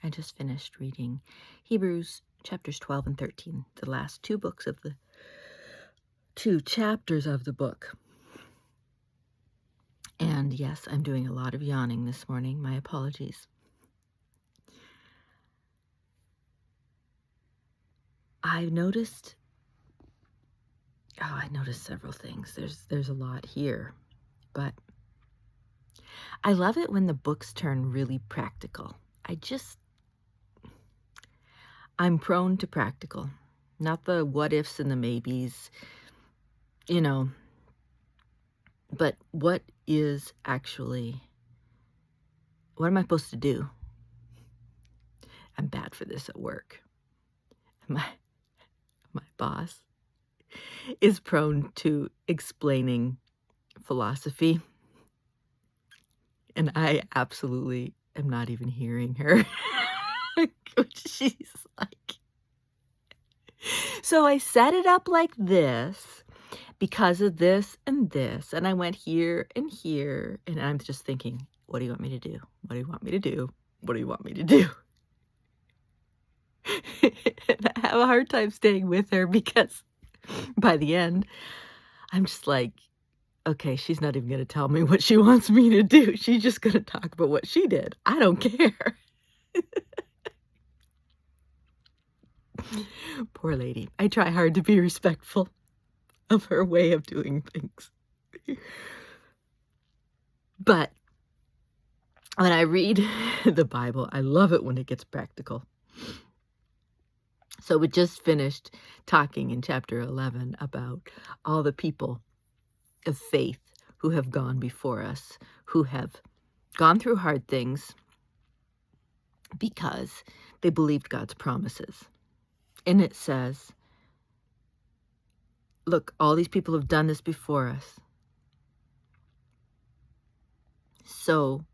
I just finished reading Hebrews chapters 12 and 13, the last two chapters of the book. And yes, I'm doing a lot of yawning this morning. My apologies. I noticed several things. There's a lot here, but I love it when the books turn really practical. I'm prone to practical, not the what ifs and the maybes, but what am I supposed to do? I'm bad for this at work. My boss is prone to explaining philosophy, and I absolutely am not even hearing her. She's like, so I set it up like this because of this, and I went here, and I'm just thinking, what do you want me to do? What do you want me to do? What do you want me to do? And I have a hard time staying with her because by the end, I'm just like, okay, she's not even going to tell me what she wants me to do. She's just going to talk about what she did. I don't care. Poor lady. I try hard to be respectful of her way of doing things. But when I read the Bible, I love it when it gets practical. So we just finished talking in chapter 11 about all the people of faith who have gone before us, who have gone through hard things because they believed God's promises. And it says, look, all these people have done this before us. So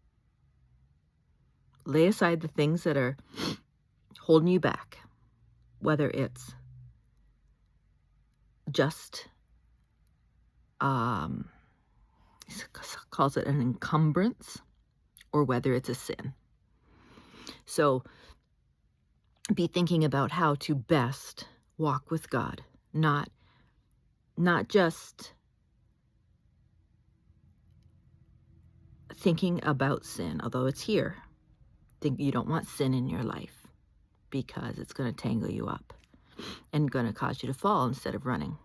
lay aside the things that are holding you back, whether it's just, he calls it an encumbrance, or whether it's a sin. So be thinking about how to best walk with God, not just thinking about sin, although it's here. Think you don't want sin in your life because it's going to tangle you up and going to cause you to fall instead of running.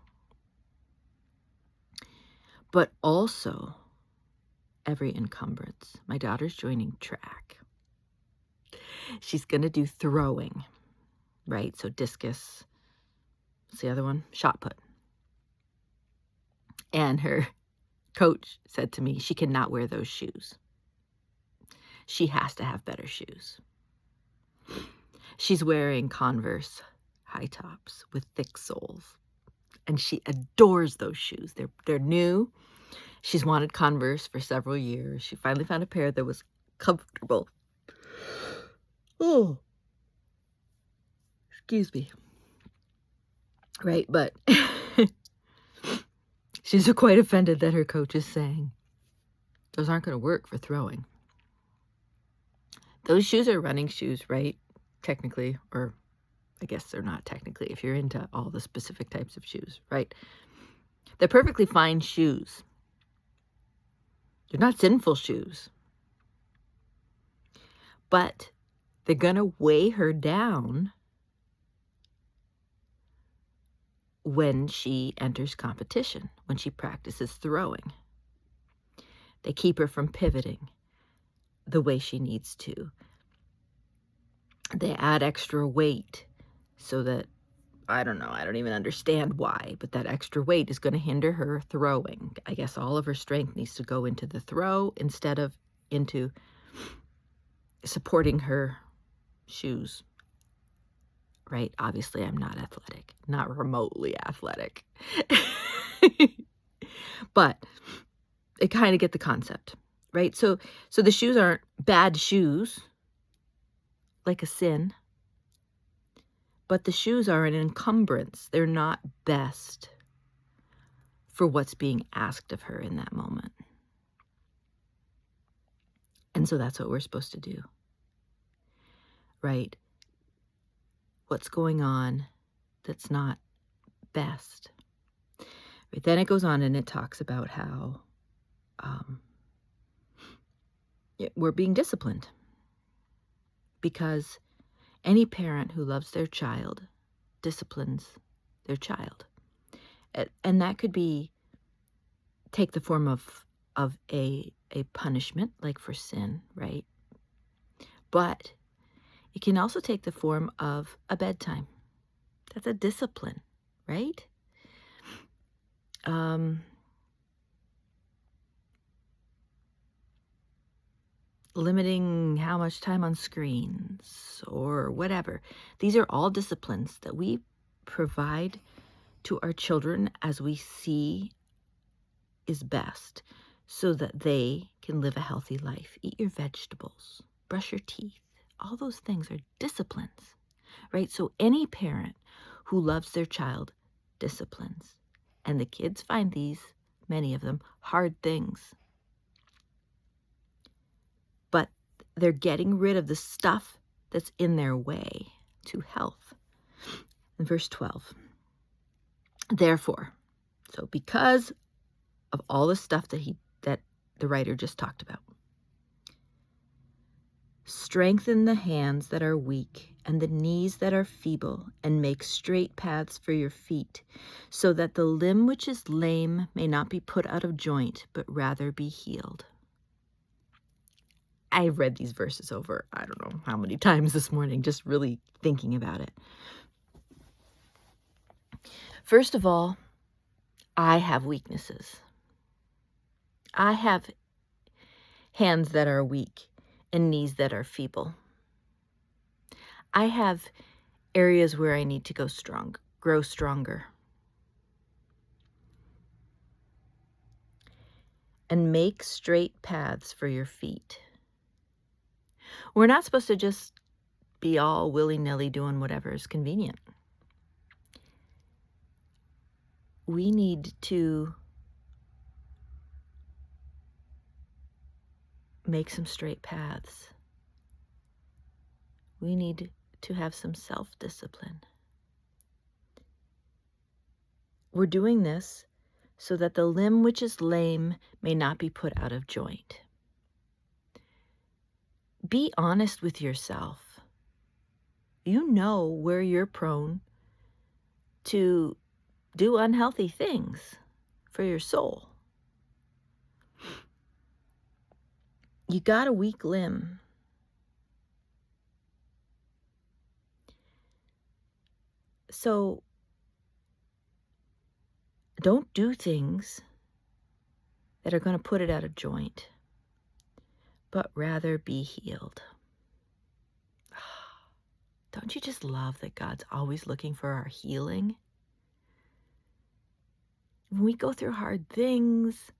But also every encumbrance. My daughter's joining track. She's going to do throwing, right? So discus. What's the other one? Shot put. And her coach said to me, she cannot wear those shoes. She has to have better shoes. She's wearing Converse high tops with thick soles, and she adores those shoes. They're new. She's wanted Converse for several years. She finally found a pair that was comfortable. Oh, excuse me. Right, but she's quite offended that her coach is saying those aren't going to work for throwing. Those shoes are running shoes, right? Technically, or I guess they're not technically if you're into all the specific types of shoes, right? They're perfectly fine shoes. They're not sinful shoes. But they're going to weigh her down when she enters competition, when she practices throwing. They keep her from pivoting the way she needs to. They add extra weight so that, I don't know, I don't even understand why, but that extra weight is going to hinder her throwing. I guess all of her strength needs to go into the throw instead of into supporting her shoes. Right? Obviously, I'm not athletic, not remotely athletic. But I kind of get the concept, right? So the shoes aren't bad shoes, like a sin, but the shoes are an encumbrance. They're not best for what's being asked of her in that moment. And so that's what we're supposed to do. right? What's going on that's not best. But then it goes on and it talks about how we're being disciplined, because any parent who loves their child disciplines their child. And that could take the form of a punishment, like for sin, right? But it can also take the form of a bedtime. That's a discipline, right? Limiting how much time on screens or whatever. These are all disciplines that we provide to our children as we see is best, so that they can live a healthy life. Eat your vegetables, brush your teeth. All those things are disciplines, right? So any parent who loves their child disciplines. And the kids find these, many of them, hard things. But they're getting rid of the stuff that's in their way to health. In verse 12, therefore, so because of all the stuff that the writer just talked about, strengthen the hands that are weak and the knees that are feeble, and make straight paths for your feet, so that the limb which is lame may not be put out of joint, but rather be healed. I've read these verses over, I don't know how many times this morning, just really thinking about it. First of all, I have weaknesses. I have hands that are weak and knees that are feeble. I have areas where I need to grow stronger. And make straight paths for your feet. We're not supposed to just be all willy-nilly doing whatever is convenient. We need to make some straight paths. We need to have some self-discipline. We're doing this so that the limb which is lame may not be put out of joint. Be honest with yourself. You know where you're prone to do unhealthy things for your soul. You got a weak limb. So don't do things that are going to put it out of joint, but rather be healed. Don't you just love that God's always looking for our healing? When we go through hard things,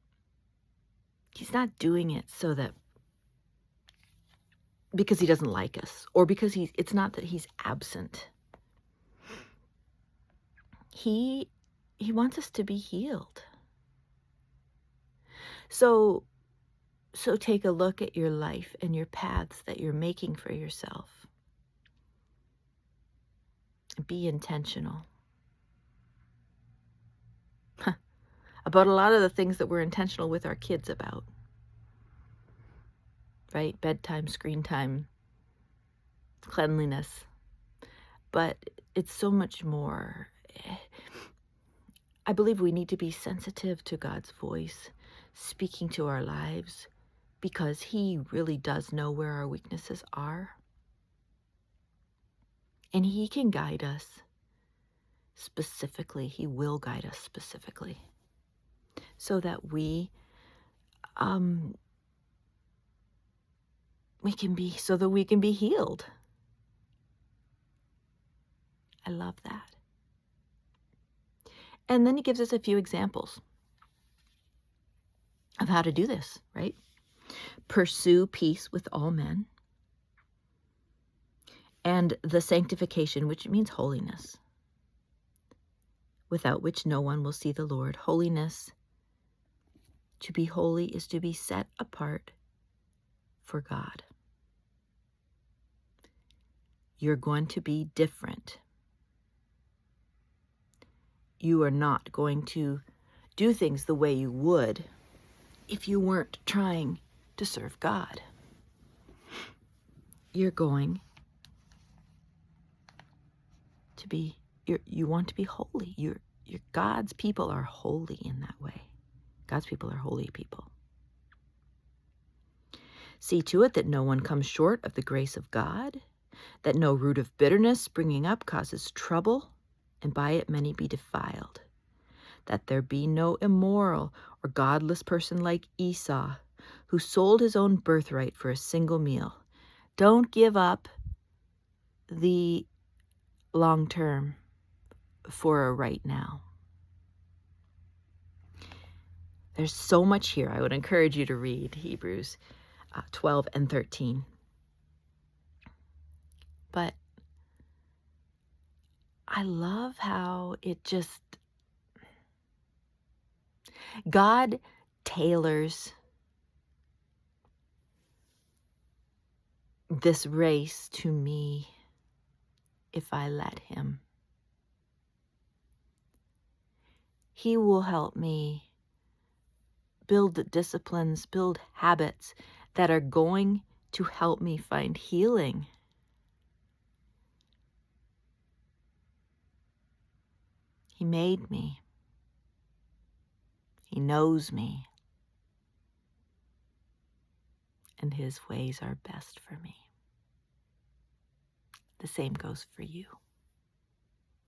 He's not doing it so that because He doesn't like us, or because it's not that He's absent. He wants us to be healed. So take a look at your life and your paths that you're making for yourself. Be intentional about a lot of the things that we're intentional with our kids about. Right? Bedtime, screen time, cleanliness. But it's so much more. I believe we need to be sensitive to God's voice speaking to our lives, because He really does know where our weaknesses are. And He can guide us specifically. He will guide us specifically so that we can be healed. I love that. And then He gives us a few examples of how to do this, right? Pursue peace with all men, and the sanctification, which means holiness, without which no one will see the Lord. Holiness, to be holy, is to be set apart for God. You're going to be different. You are not going to do things the way you would if you weren't trying to serve God. You're going to be, you want to be holy. God's people are holy in that way. God's people are holy people. See to it that no one comes short of the grace of God, that no root of bitterness springing up causes trouble, and by it many be defiled. That there be no immoral or godless person like Esau, who sold his own birthright for a single meal. Don't give up the long term for a right now. There's so much here. I would encourage you to read Hebrews 12 and 13. But I love how it just, God tailors this race to me if I let him. He will help me build disciplines, build habits that are going to help me find healing. He made me. He knows me. And his ways are best for me. The same goes for you.